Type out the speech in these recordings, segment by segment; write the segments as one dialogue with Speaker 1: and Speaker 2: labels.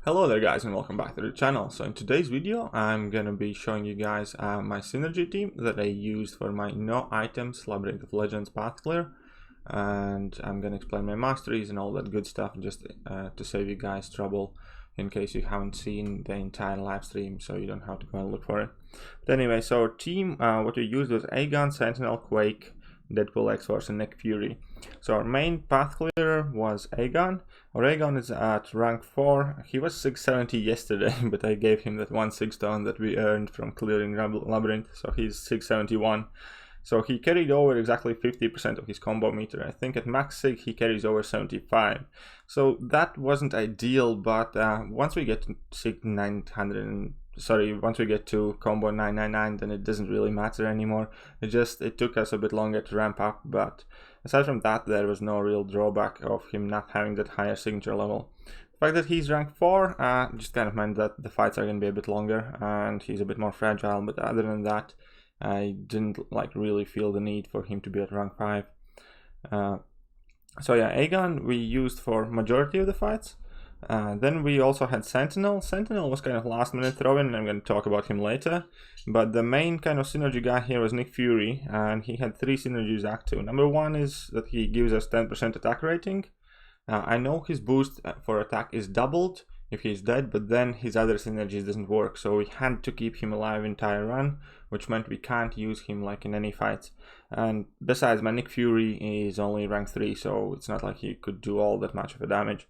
Speaker 1: Hello there guys and welcome back to the channel. So in today's video I'm gonna be showing you guys my synergy team that I used for my no items Labyrinth of Legends path clear, and I'm gonna explain my masteries and all that good stuff just to save you guys trouble in case you haven't seen the entire live stream, so you don't have to go and look for it. But anyway, so our team, what we used was Aegon, Sentinel, Quake, Deadpool, X-Force and Nick Fury. So our main path clearer was Aegon. Our Aegon is at rank 4. He was 670 yesterday, but I gave him that 1/6 stone that we earned from clearing Labyrinth, so he's 671. So he carried over exactly 50% of his combo meter. I think at max sig he carries over 75. So that wasn't ideal, but once we get to sig 900 once we get to combo 999, then it doesn't really matter anymore. It took us a bit longer to ramp up, but aside from that, there was no real drawback of him not having that higher signature level. The fact that he's rank 4 just kind of meant that the fights are going to be a bit longer and he's a bit more fragile, but other than that, I didn't really feel the need for him to be at rank 5. So yeah, Aegon we used for majority of the fights. Then we also had Sentinel. Sentinel was kind of last minute throw-in, and I'm going to talk about him later. But the main kind of synergy guy here was Nick Fury, and he had 3 synergies active. Number 1 is that he gives us 10% attack rating. I know his boost for attack is doubled if he's dead, but then his other synergies doesn't work, so we had to keep him alive entire run, which meant we can't use him like in any fights. And besides, my Nick Fury is only rank 3, so it's not like he could do all that much of a damage.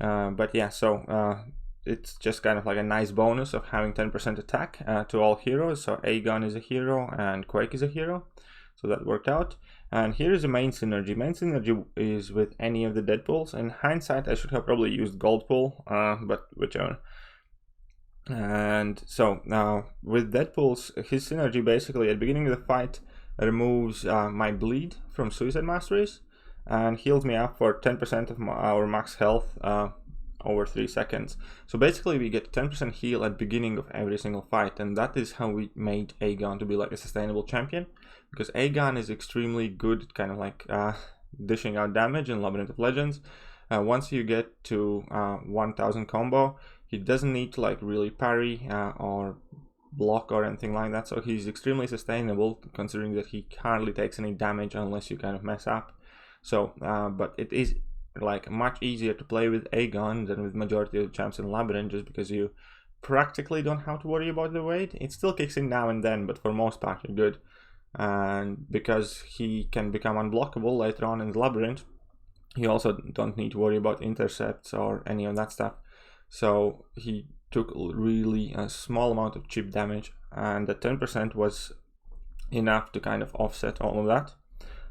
Speaker 1: But yeah, so it's just kind of like a nice bonus of having 10% attack to all heroes. So Aegon is a hero and Quake is a hero, so that worked out. And here is the main synergy. Main synergy is with any of the Deadpools. In hindsight, I should have probably used Goldpool, but whichever. And so now with Deadpools, his synergy basically at the beginning of the fight removes my bleed from Suicide Masteries and heals me up for 10% of our max health over 3 seconds. So basically we get 10% heal at the beginning of every single fight, and that is how we made Aegon to be like a sustainable champion, because Aegon is extremely good at kind of like dishing out damage in Labyrinth of Legends. Once you get to 1000 combo, he doesn't need to like really parry or block or anything like that, so he's extremely sustainable considering that he hardly takes any damage unless you kind of mess up. So, but it is like much easier to play with Aegon than with majority of the champs in Labyrinth, just because you practically don't have to worry about the weight. It still kicks in now and then, but for most part you're good. And because he can become unblockable later on in the Labyrinth, you also don't need to worry about intercepts or any of that stuff. So he took really a small amount of chip damage, and the 10% was enough to kind of offset all of that.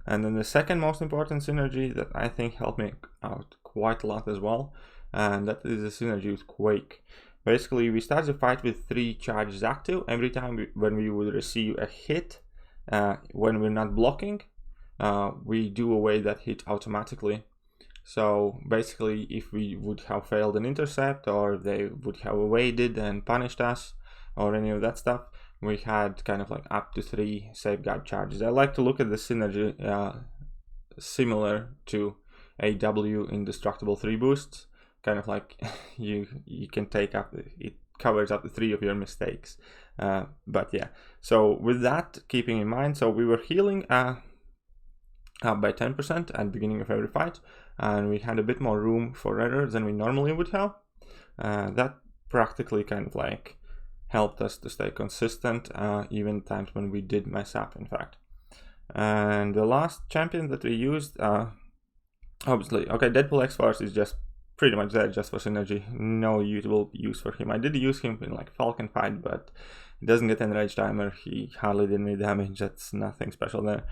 Speaker 1: And then the second most important synergy that I think helped me out quite a lot as well, and that is the synergy with Quake. Basically, we start the fight with 3 charges active. Every time when we would receive a hit, when we're not blocking, we do away that hit automatically. So basically, if we would have failed an intercept, or they would have evaded and punished us, or any of that stuff, we had kind of like up to 3 safeguard charges. I like to look at the synergy similar to AW Indestructible 3 boosts, kind of like you can take up, it covers up to 3 of your mistakes. But yeah, so with that keeping in mind, so we were healing up by 10% at the beginning of every fight, and we had a bit more room for error than we normally would have. That practically kind of like helped us to stay consistent, even times when we did mess up, in fact. And the last champion that we used, obviously, okay, Deadpool X-Force is just pretty much there just for synergy. No usable use for him. I did use him in like Falcon fight, but he doesn't get enrage timer. He hardly did any damage. That's nothing special there.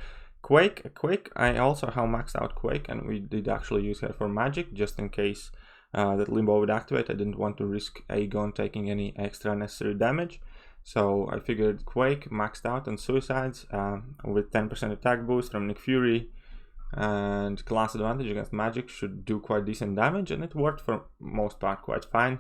Speaker 1: Quake, I also have maxed out Quake, and we did actually use her for magic just in case that Limbo would activate. I didn't want to risk Aegon taking any extra unnecessary damage, so I figured Quake maxed out on suicides with 10% attack boost from Nick Fury and class advantage against magic should do quite decent damage, and it worked for most part quite fine.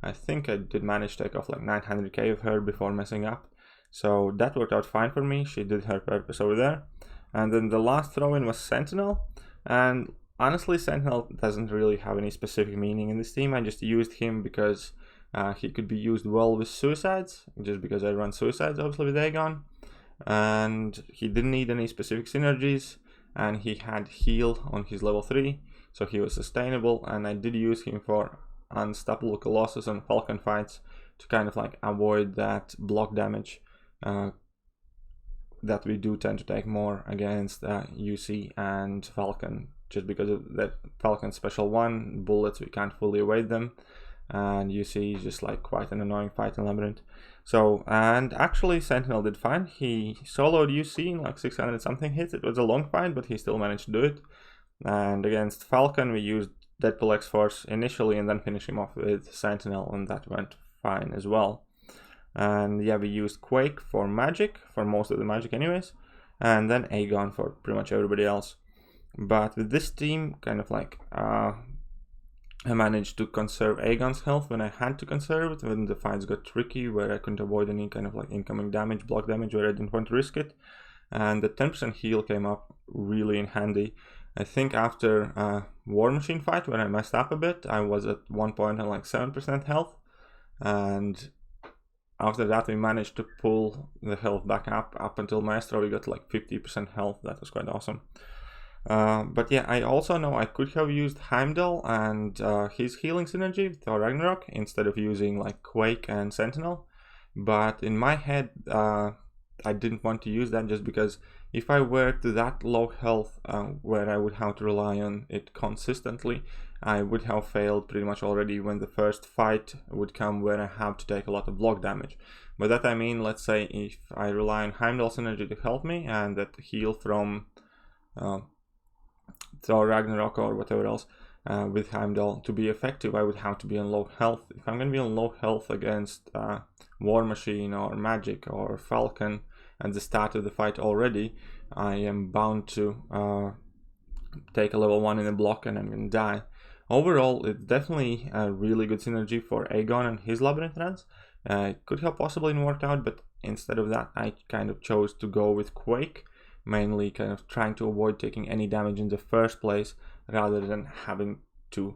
Speaker 1: I think I did manage to take off like 900k of her before messing up, so that worked out fine for me. She did her purpose over there. And then the last throw-in was Sentinel, and honestly, Sentinel doesn't really have any specific meaning in this team. I just used him because he could be used well with suicides, just because I run suicides obviously with Aegon, and he didn't need any specific synergies, and he had heal on his level 3, so he was sustainable, and I did use him for unstoppable Colossus and Falcon fights to kind of like avoid that block damage that we do tend to take more against UC and Falcon, just because of that Falcon special 1 bullets, we can't fully evade them, and UC is just like quite an annoying fight in Labyrinth. So, and actually Sentinel did fine. He soloed UC in like 600 something hits. It was a long fight, but he still managed to do it. And against Falcon we used Deadpool X-Force initially and then finish him off with Sentinel, and that went fine as well. And yeah, we used Quake for magic, for most of the magic anyways, and then Aegon for pretty much everybody else. But with this team, kind of like I managed to conserve Aegon's health when I had to conserve it, when the fights got tricky, where I couldn't avoid any kind of like incoming damage, block damage, where I didn't want to risk it. And the 10% heal came up really in handy. I think after War Machine fight, when I messed up a bit, I was at one point on like 7% health, and after that we managed to pull the health back up until Maestro we got like 50% health. That was quite awesome. But yeah, I also know I could have used Heimdall and his healing synergy, Thor Ragnarok, instead of using like Quake and Sentinel, but in my head I didn't want to use that, just because if I were to that low health where I would have to rely on it consistently, I would have failed pretty much already when the first fight would come where I have to take a lot of block damage. By that I mean, let's say if I rely on Heimdall synergy to help me, and that heal from Thor Ragnarok or whatever else with Heimdall to be effective, I would have to be on low health. If I'm going to be on low health against War Machine or Magic or Falcon at the start of the fight already, I am bound to take a level 1 in a block and I'm going to die. Overall, it's definitely a really good synergy for Aegon and his Labyrinth runs. It could have possibly worked out, but instead of that I kind of chose to go with Quake, mainly kind of trying to avoid taking any damage in the first place, rather than having to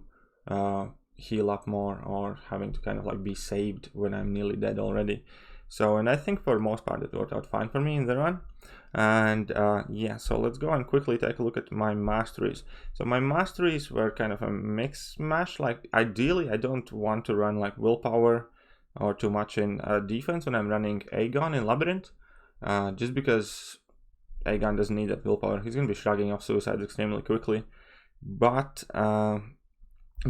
Speaker 1: heal up more or having to kind of like be saved when I'm nearly dead already. So, and I think for the most part it worked out fine for me in the run. And yeah, so let's go and quickly take a look at my masteries. So my masteries were kind of a mix mash. Like ideally I don't want to run like willpower or too much in defense when I'm running Aegon in Labyrinth, just because Aegon doesn't need that willpower. He's going to be shrugging off suicides extremely quickly. But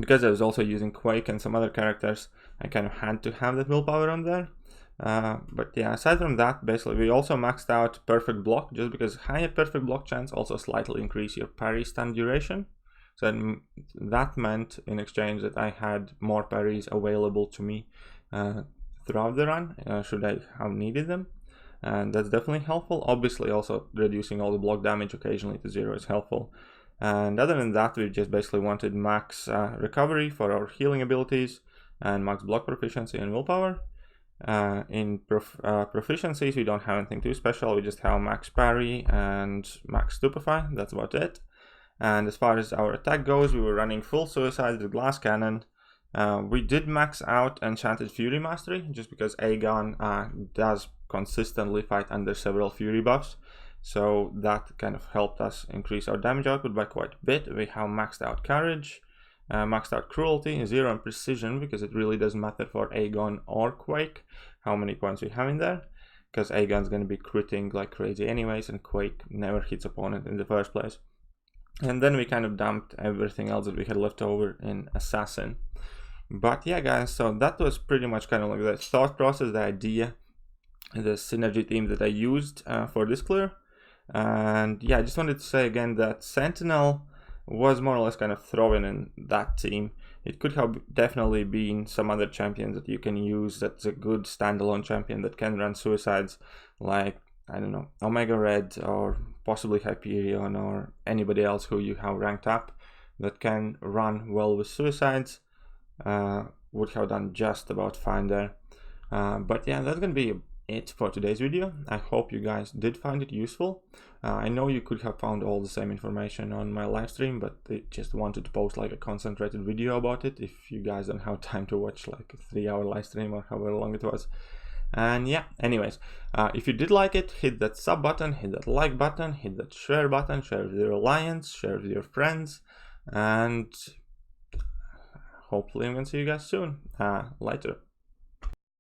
Speaker 1: because I was also using Quake and some other characters, I kind of had to have that willpower on there. But yeah, aside from that, basically we also maxed out perfect block, just because higher perfect block chance also slightly increase your parry stun duration. So that meant in exchange that I had more parries available to me throughout the run, should I have needed them. And that's definitely helpful. Obviously also reducing all the block damage occasionally to 0 is helpful. And other than that, we just basically wanted max recovery for our healing abilities and max block proficiency and willpower. In proficiencies, we don't have anything too special. We just have max parry and max stupefy. That's about it. And as far as our attack goes, we were running full suicide with glass cannon. We did max out Enchanted Fury Mastery, just because Aegon does consistently fight under several Fury buffs. So that kind of helped us increase our damage output by quite a bit. We have maxed out Courage, maxed out Cruelty, 0 on Precision, because it really doesn't matter for Aegon or Quake how many points we have in there, because Aegon's going to be critting like crazy anyways, and Quake never hits opponent in the first place. And then we kind of dumped everything else that we had left over in Assassin. But yeah guys, so that was pretty much kind of like the thought process, the idea, the synergy theme that I used for this clear. And yeah, I just wanted to say again that Sentinel was more or less kind of thrown in that team. It could have definitely been some other champion that you can use that's a good standalone champion that can run suicides, like, I don't know, Omega Red or possibly Hyperion or anybody else who you have ranked up that can run well with suicides. Would have done just about fine there. But yeah, that's gonna be it for today's video. I hope you guys did find it useful. I know you could have found all the same information on my live stream, but I just wanted to post like a concentrated video about it if you guys don't have time to watch like a 3-hour live stream or however long it was. And yeah, anyways, if you did like it, hit that sub button, hit that like button, hit that share button, share with your alliance, share with your friends, and hopefully I'm gonna see you guys soon. Later.